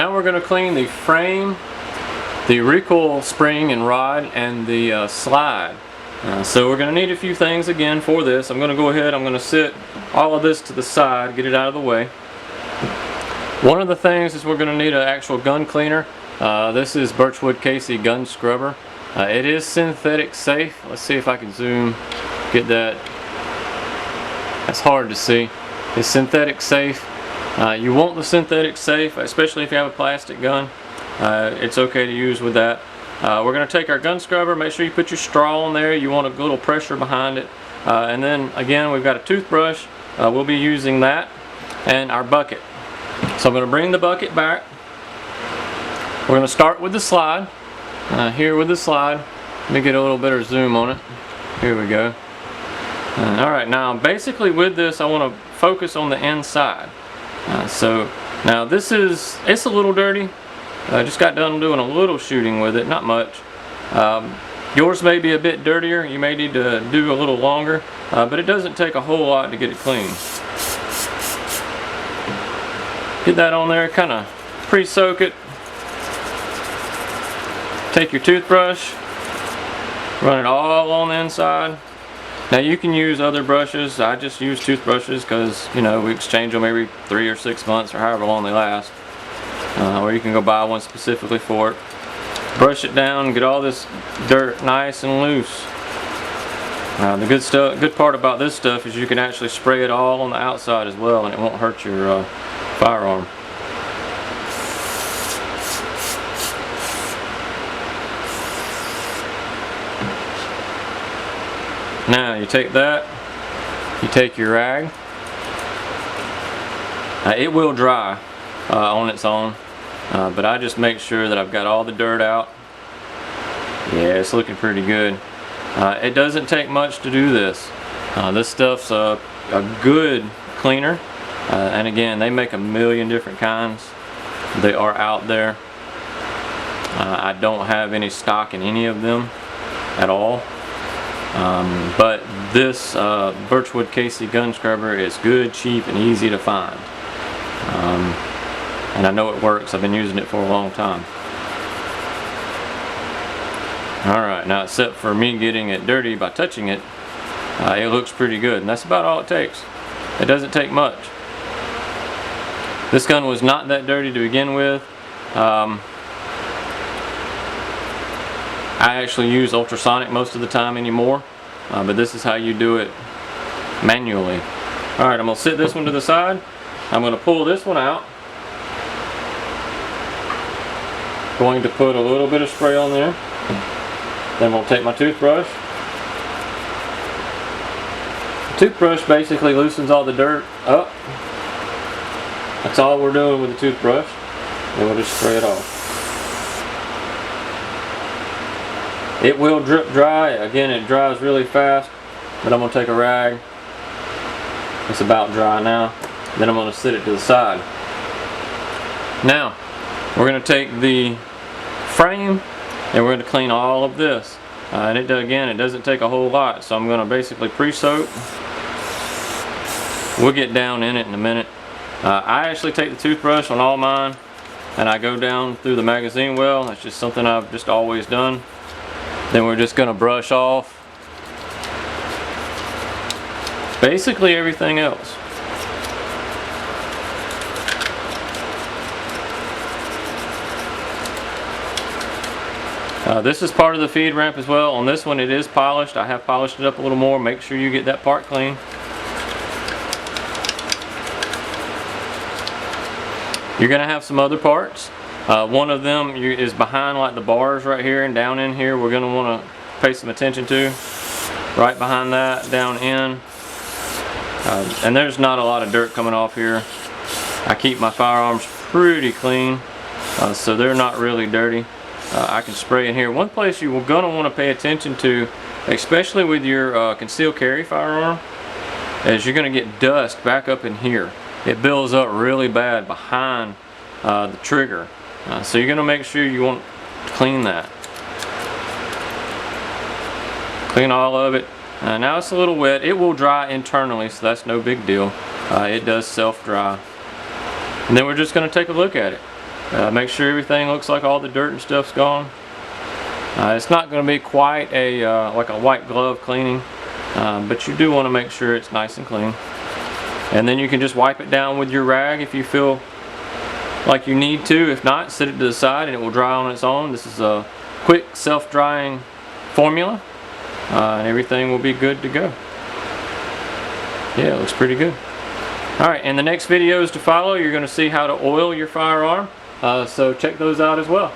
now we're going to clean the frame, the recoil spring and rod, and the slide. So we're going to need a few things again for this. I'm going to go ahead, I'm going to sit all of this to the side, get it out of the way. One of the things is we're going to need an actual gun cleaner. This is Birchwood Casey gun scrubber. It is synthetic safe. Let's see if I can zoom, get that. That's hard to see. It's synthetic safe. You want the synthetic safe, especially if you have a plastic gun. It's okay to use with that. We're going to take our gun scrubber, make sure you put your straw on there. You want a little pressure behind it. And then again, we've got a toothbrush. We'll be using that, and our bucket. So I'm going to bring the bucket back. We're going to start with the slide. Here with the slide. Let me get a little better zoom on it. Here we go. Alright, now basically with this I want to focus on the inside. So now this is, it's a little dirty. I just got done doing a little shooting with it, not much. Yours may be a bit dirtier, you may need to do a little longer, but it doesn't take a whole lot to get it clean. Get that on there, kind of pre-soak it. Take your toothbrush, run it all on the inside. Now you can use other brushes. I just use toothbrushes because, you know, we exchange them every 3 or 6 months or however long they last. Or you can go buy one specifically for it. Brush it down, get all this dirt nice and loose. The good part about this stuff is you can actually spray it all on the outside as well, and it won't hurt your firearm. Now you take that, you take your rag. It will dry on its own, but I just make sure that I've got all the dirt out. Yeah, it's looking pretty good. It doesn't take much to do this. This stuff's a good cleaner, and again, they make a million different kinds. They are out there. I don't have any stock in any of them at all. But this Birchwood Casey gun scrubber is good, cheap, and easy to find. And I know it works. I've been using it for a long time. Alright, now except for me getting it dirty by touching it, it looks pretty good. And that's about all it takes. It doesn't take much. This gun was not that dirty to begin with. I actually use ultrasonic most of the time anymore, but this is how you do it manually. Alright, I'm going to sit this one to the side. I'm going to pull this one out. Going to put a little bit of spray on there. Then we'll take my toothbrush. The toothbrush basically loosens all the dirt up. That's all we're doing with the toothbrush. Then we'll just spray it off. It will drip dry. Again, it dries really fast, but I'm going to take a rag. It's about dry now. Then I'm going to sit it to the side. Now, we're going to take the frame and we're going to clean all of this. And again, it doesn't take a whole lot, so I'm going to basically pre-soak. We'll get down in it in a minute. I actually take the toothbrush on all mine and I go down through the magazine well. That's just something I've just always done. Then we're just going to brush off basically everything else. This is part of the feed ramp as well. On this one it is polished. I have polished it up a little more. Make sure you get that part clean. You're going to have some other parts. One of them is behind like the bars right here and down in here. We're going to want to pay some attention to. Right behind that, down in. And there's not a lot of dirt coming off here. I keep my firearms pretty clean, so they're not really dirty. I can spray in here. One place you're going to want to pay attention to, especially with your concealed carry firearm, is you're going to get dust back up in here. It builds up really bad behind the trigger. So you're going to make sure you want to clean that. Clean all of it. Now it's a little wet. It will dry internally, so that's no big deal. It does self-dry. And then we're just going to take a look at it. Make sure everything looks like all the dirt and stuff's gone. It's not going to be quite a like a white glove cleaning, but you do want to make sure it's nice and clean. And then you can just wipe it down with your rag if you feel like you need to. If not, set it to the side and it will dry on its own. This is a quick self-drying formula, and everything will be good to go. Yeah, it looks pretty good. Alright, in the next videos to follow, you're going to see how to oil your firearm, so check those out as well.